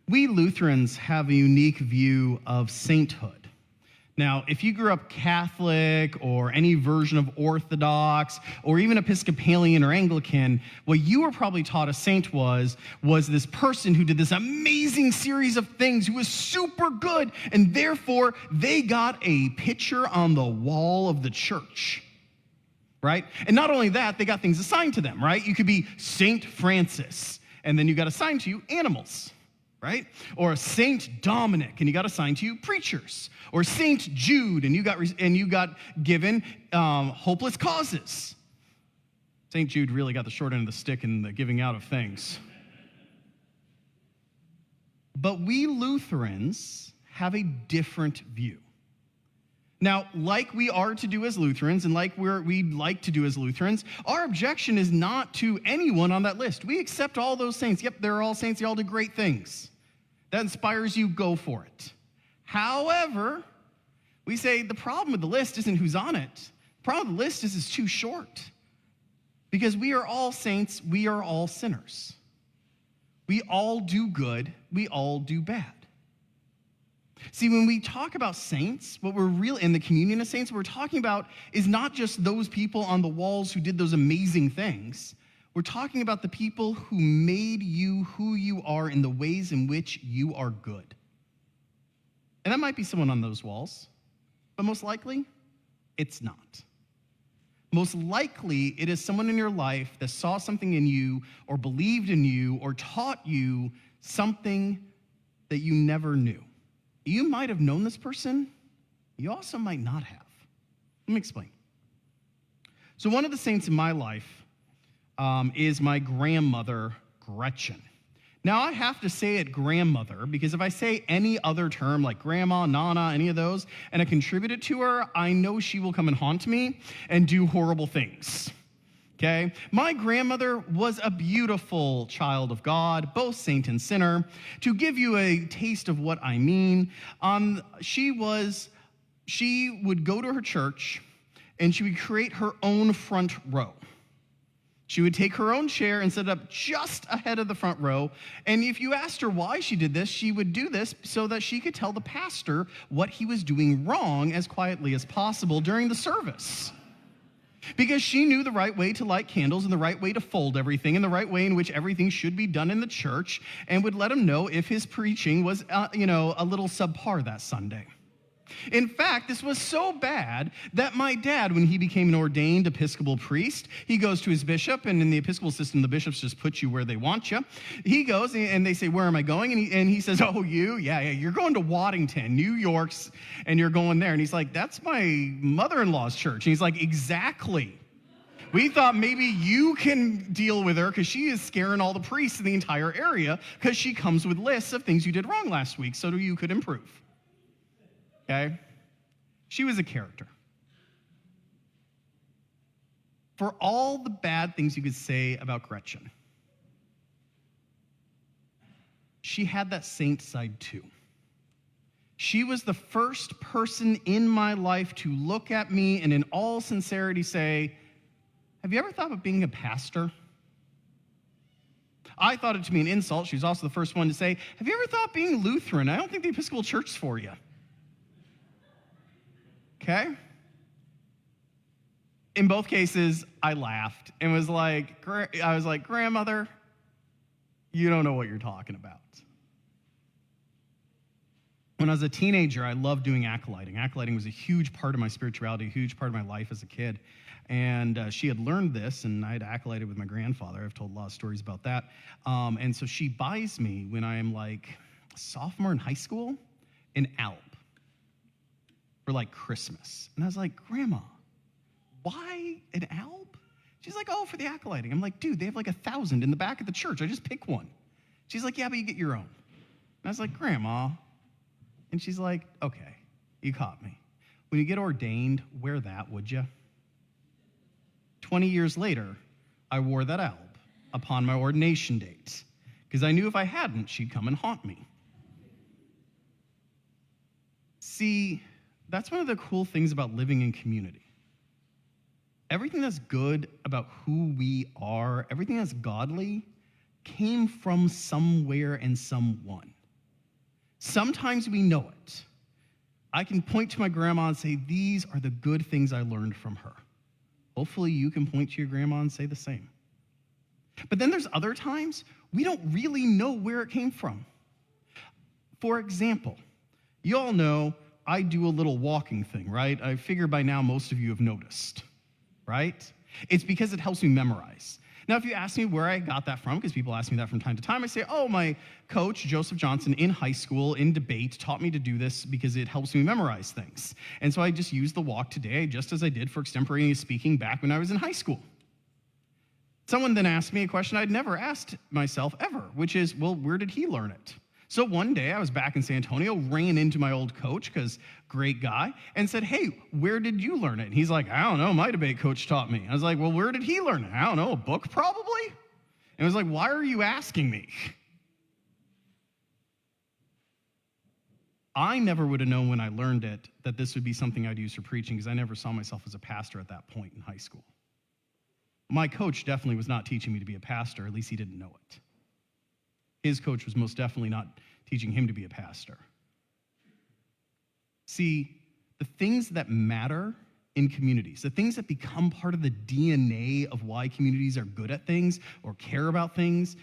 We Lutherans have a unique view of sainthood. Now, if you grew up Catholic or any version of Orthodox or even Episcopalian or Anglican, what you were probably taught a saint was this person who did this amazing series of things, who was super good, and therefore they got a picture on the wall of the church, right? And not only that, they got things assigned to them, right? You could be Saint Francis, and then you got assigned to you animals, right? Or Saint Dominic, and you got assigned to you preachers. Or Saint Jude, and you got given hopeless causes. Saint Jude really got the short end of the stick in the giving out of things. But we Lutherans have a different view. Now, like we are to do as Lutherans, and like we like to do as Lutherans, our objection is not to anyone on that list. We accept all those saints. Yep, they're all saints. They all did great things. That inspires you, go for it. However, we say the problem with the list isn't who's on it. The problem with the list is it's too short. Because we are all saints, we are all sinners. We all do good, we all do bad. See, when we talk about saints, what we're really in the communion of saints, what we're talking about is not just those people on the walls who did those amazing things. We're talking about the people who made you who you are in the ways in which you are good. And that might be someone on those walls, but most likely, it's not. Most likely, it is someone in your life that saw something in you or believed in you or taught you something that you never knew. You might have known this person. You also might not have. Let me explain. So one of the saints in my life is my grandmother, Gretchen. Now, I have to say it grandmother, because if I say any other term like grandma, nana, any of those, and I contribute it to her, I know she will come and haunt me and do horrible things. Okay? My grandmother was a beautiful child of God, both saint and sinner. To give you a taste of what I mean, she would go to her church and she would create her own front row. She would take her own chair and set it up just ahead of the front row. And if you asked her why she did this, she would do this so that she could tell the pastor what he was doing wrong as quietly as possible during the service. Because she knew the right way to light candles and the right way to fold everything and the right way in which everything should be done in the church, and would let him know if his preaching was, a little subpar that Sunday. In fact, this was so bad that my dad, when he became an ordained Episcopal priest, he goes to his bishop, and in the Episcopal system, the bishops just put you where they want you. He goes, and they say, "Where am I going?" And he says, "Oh, you? Yeah, you're going to Waddington, New York's, and you're going there." And he's like, "That's my mother-in-law's church." And he's like, "Exactly. We thought maybe you can deal with her because she is scaring all the priests in the entire area because she comes with lists of things you did wrong last week so you could improve." Okay? She was a character. For all the bad things you could say about Gretchen, she had that saint side too. She was the first person in my life to look at me and in all sincerity say, "Have you ever thought of being a pastor?" I thought it to be an insult. She was also the first one to say, "Have you ever thought being Lutheran? I don't think the Episcopal Church's for you." Okay? In both cases, I laughed and was like, "Grandmother, you don't know what you're talking about." When I was a teenager, I loved doing acolyting. Acolyting was a huge part of my spirituality, a huge part of my life as a kid. And she had learned this, and I had acolyted with my grandfather. I've told a lot of stories about that. And so she buys me, when I am like a sophomore in high school, an alb for like Christmas. And I was like, "Grandma, why an alb?" She's like, "Oh, for the acolyting." I'm like, "Dude, they have like 1,000 in the back of the church. I just pick one." She's like, "Yeah, but you get your own." And I was like, "Grandma." And she's like, "Okay, you caught me. When you get ordained, wear that, would you?" 20 years later, I wore that alb upon my ordination date because I knew if I hadn't, she'd come and haunt me. See, that's one of the cool things about living in community. Everything that's good about who we are, everything that's godly, came from somewhere and someone. Sometimes we know it. I can point to my grandma and say, these are the good things I learned from her. Hopefully you can point to your grandma and say the same. But then there's other times we don't really know where it came from. For example, you all know I do a little walking thing, right? I figure by now most of you have noticed, right? It's because it helps me memorize. Now, if you ask me where I got that from, because people ask me that from time to time, I say, oh, my coach, Joseph Johnson, in high school, in debate, taught me to do this because it helps me memorize things. And so I just used the walk today, just as I did for extemporaneous speaking back when I was in high school. Someone then asked me a question I'd never asked myself ever, which is, well, where did he learn it? So one day I was back in San Antonio, ran into my old coach, because great guy, and said, hey, where did you learn it? And he's like, I don't know, my debate coach taught me. I was like, well, where did he learn it? I don't know, a book probably? And I was like, why are you asking me? I never would have known when I learned it that this would be something I'd use for preaching, because I never saw myself as a pastor at that point in high school. My coach definitely was not teaching me to be a pastor, at least he didn't know it. His coach was most definitely not teaching him to be a pastor. See, the things that matter in communities, the things that become part of the DNA of why communities are good at things or care about things,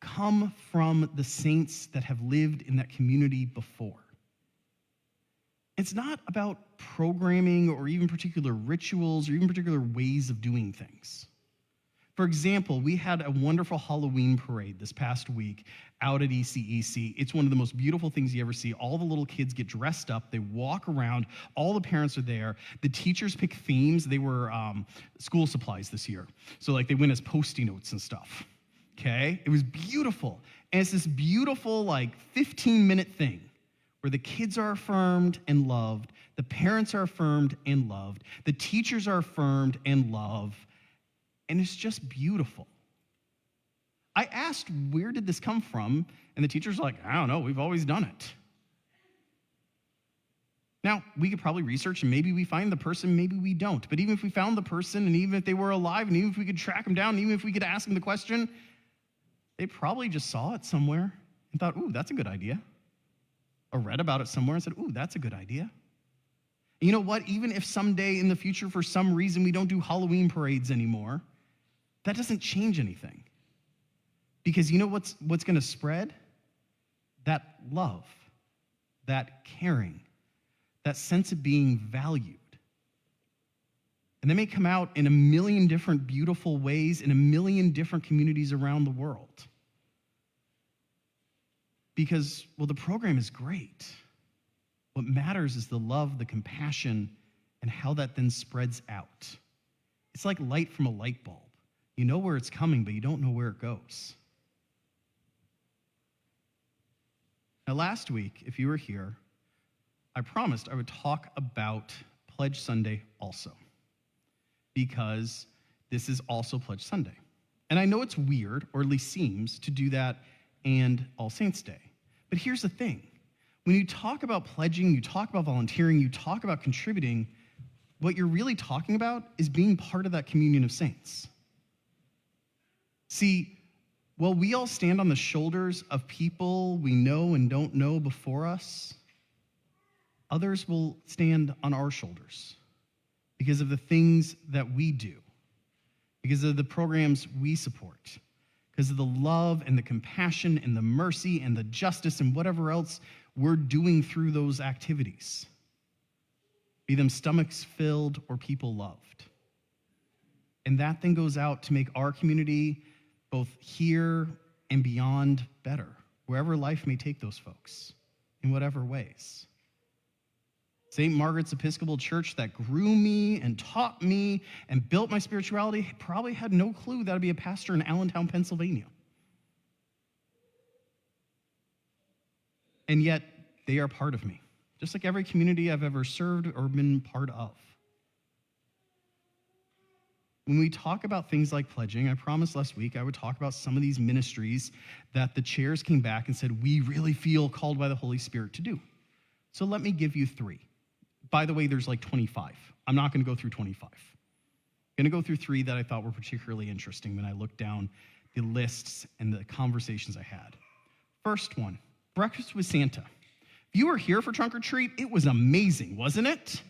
come from the saints that have lived in that community before. It's not about programming or even particular rituals or even particular ways of doing things. For example, we had a wonderful Halloween parade this past week out at ECEC. It's one of the most beautiful things you ever see. All the little kids get dressed up. They walk around. All the parents are there. The teachers pick themes. They were school supplies this year. So like they went as Post-it notes and stuff. Okay? It was beautiful. And it's this beautiful like 15-minute thing where the kids are affirmed and loved. The parents are affirmed and loved. The teachers are affirmed and loved. And it's just beautiful. I asked, where did this come from? And the teacher's like, I don't know, we've always done it. Now, we could probably research, and maybe we find the person, maybe we don't. But even if we found the person, and even if they were alive, and even if we could track them down, and even if we could ask them the question, they probably just saw it somewhere and thought, ooh, that's a good idea. Or read about it somewhere and said, ooh, that's a good idea. You know what? Even if someday in the future, for some reason, we don't do Halloween parades anymore, that doesn't change anything. Because you know what's going to spread? That love, that caring, that sense of being valued. And they may come out in a million different beautiful ways in a million different communities around the world. Because, well, the program is great. What matters is the love, the compassion, and how that then spreads out. It's like light from a light bulb. You know where it's coming, but you don't know where it goes. Now, last week, if you were here, I promised I would talk about Pledge Sunday also, because this is also Pledge Sunday. And I know it's weird, or at least seems, to do that and All Saints Day. But here's the thing. When you talk about pledging, you talk about volunteering, you talk about contributing, what you're really talking about is being part of that communion of saints. See, while we all stand on the shoulders of people we know and don't know before us, others will stand on our shoulders because of the things that we do, because of the programs we support, because of the love and the compassion and the mercy and the justice and whatever else we're doing through those activities, be them stomachs filled or people loved. And that then goes out to make our community both here and beyond better, wherever life may take those folks, in whatever ways. St. Margaret's Episcopal Church that grew me and taught me and built my spirituality probably had no clue that I'd be a pastor in Allentown, Pennsylvania. And yet, they are part of me, just like every community I've ever served or been part of. When we talk about things like pledging, I promised last week I would talk about some of these ministries that the chairs came back and said, we really feel called by the Holy Spirit to do. So let me give you 3. By the way, there's like 25. I'm not going to go through 25. I'm going to go through 3 that I thought were particularly interesting when I looked down the lists and the conversations I had. First one, Breakfast with Santa. If you were here for trunk or treat, it was amazing, wasn't it?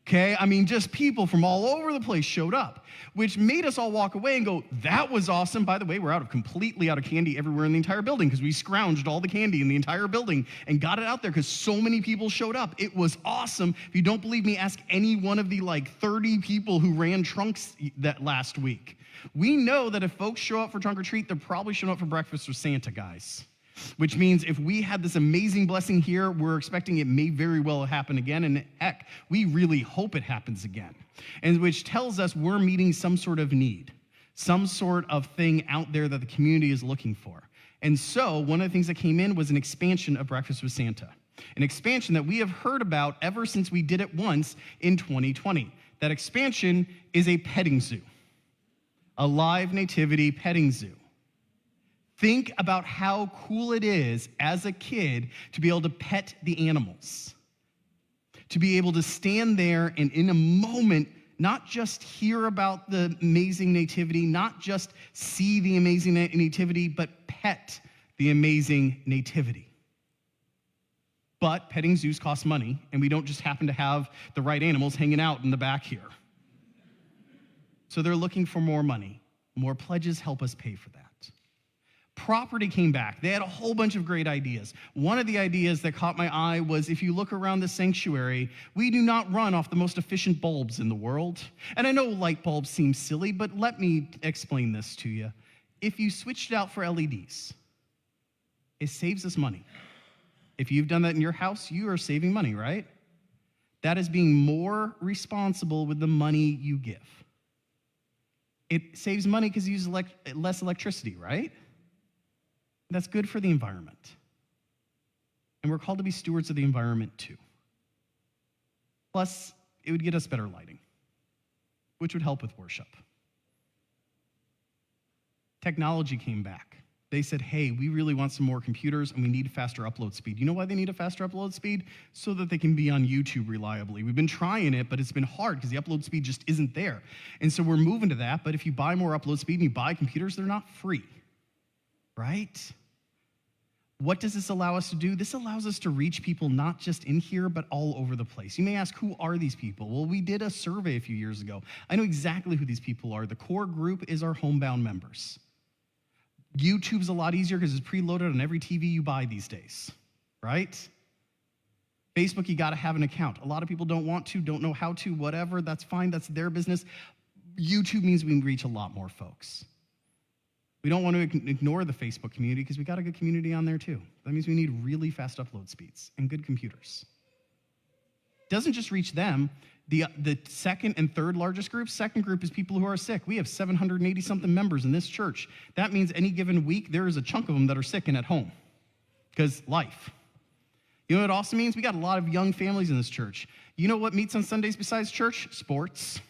Okay, I mean, just people from all over the place showed up, which made us all walk away and go, that was awesome. By the way, we're completely out of candy everywhere in the entire building because we scrounged all the candy in the entire building and got it out there because so many people showed up. It was awesome. If you don't believe me, ask any one of the 30 people who ran trunks that last week. We know that if folks show up for trunk or treat, they're probably showing up for breakfast with Santa, guys. Which means if we had this amazing blessing here, we're expecting it may very well happen again. And heck, we really hope it happens again. And which tells us we're meeting some sort of need, some sort of thing out there that the community is looking for. And so one of the things that came in was an expansion of Breakfast with Santa, an expansion that we have heard about ever since we did it once in 2020. That expansion is a petting zoo, a live nativity petting zoo. Think about how cool it is as a kid to be able to pet the animals, to be able to stand there and in a moment, not just hear about the amazing nativity, not just see the amazing nativity, but pet the amazing nativity. But petting zoos cost money, and we don't just happen to have the right animals hanging out in the back here. So they're looking for more money. More pledges help us pay for that. Property came back. They had a whole bunch of great ideas. One of the ideas that caught my eye was if you look around the sanctuary, we do not run off the most efficient bulbs in the world. And I know light bulbs seem silly, but let me explain this to you. If you switched it out for LEDs, it saves us money. If you've done that in your house, you are saving money, right? That is being more responsible with the money you give. It saves money because you use less electricity, right? That's good for the environment. And we're called to be stewards of the environment too. Plus, it would get us better lighting, which would help with worship. Technology came back. They said, hey, we really want some more computers and we need faster upload speed. You know why they need a faster upload speed? So that they can be on YouTube reliably. We've been trying it, but it's been hard because the upload speed just isn't there. And so we're moving to that, but if you buy more upload speed and you buy computers, they're not free. Right? What does this allow us to do? This allows us to reach people not just in here, but all over the place. You may ask, who are these people? Well, we did a survey a few years ago. I know exactly who these people are. The core group is our homebound members. YouTube's a lot easier because it's preloaded on every TV you buy these days, right? Facebook, you got to have an account. A lot of people don't want to, don't know how to, whatever. That's fine. That's their business. YouTube means we can reach a lot more folks. We don't want to ignore the Facebook community because we got a good community on there too. That means we need really fast upload speeds and good computers. Doesn't just reach them. The second and third largest group, second group is people who are sick. We have 780-something members in this church. That means any given week, there is a chunk of them that are sick and at home because life. You know what it also means? We got a lot of young families in this church. You know what meets on Sundays besides church? Sports.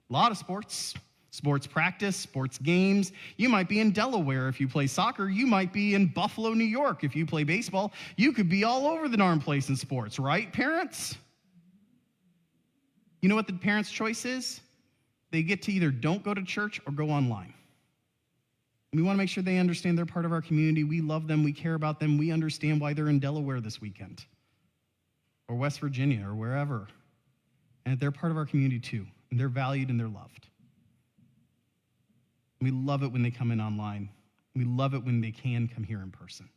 A lot of sports. Sports practice, sports games. You might be in Delaware if you play soccer. You might be in Buffalo, New York if you play baseball. You could be all over the darn place in sports, right, parents? You know what the parents' choice is? They get to either don't go to church or go online. We want to make sure they understand they're part of our community. We love them. We care about them. We understand why they're in Delaware this weekend or West Virginia or wherever. And they're part of our community too. And they're valued and they're loved. We love it when they come in online. We love it when they can come here in person.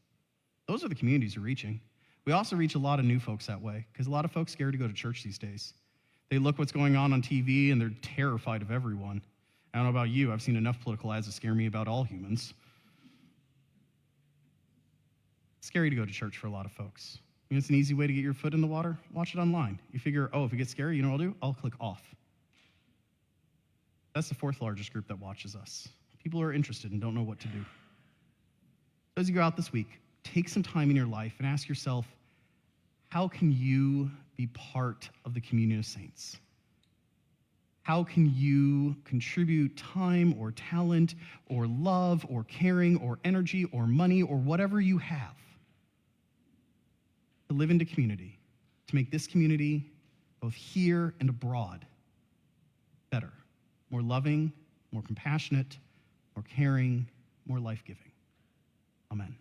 Those are the communities we're reaching. We also reach a lot of new folks that way because a lot of folks are scared to go to church these days. They look what's going on TV and they're terrified of everyone. I don't know about you. I've seen enough political ads to scare me about all humans. It's scary to go to church for a lot of folks. You know, it's an easy way to get your foot in the water. Watch it online. You figure, if it gets scary, you know what I'll do? I'll click off. That's the fourth largest group that watches us. People who are interested and don't know what to do. As you go out this week, take some time in your life and ask yourself, how can you be part of the communion of saints? How can you contribute time or talent or love or caring or energy or money or whatever you have to live into community, to make this community, both here and abroad, better, more loving, more compassionate, more caring, more life-giving? Amen.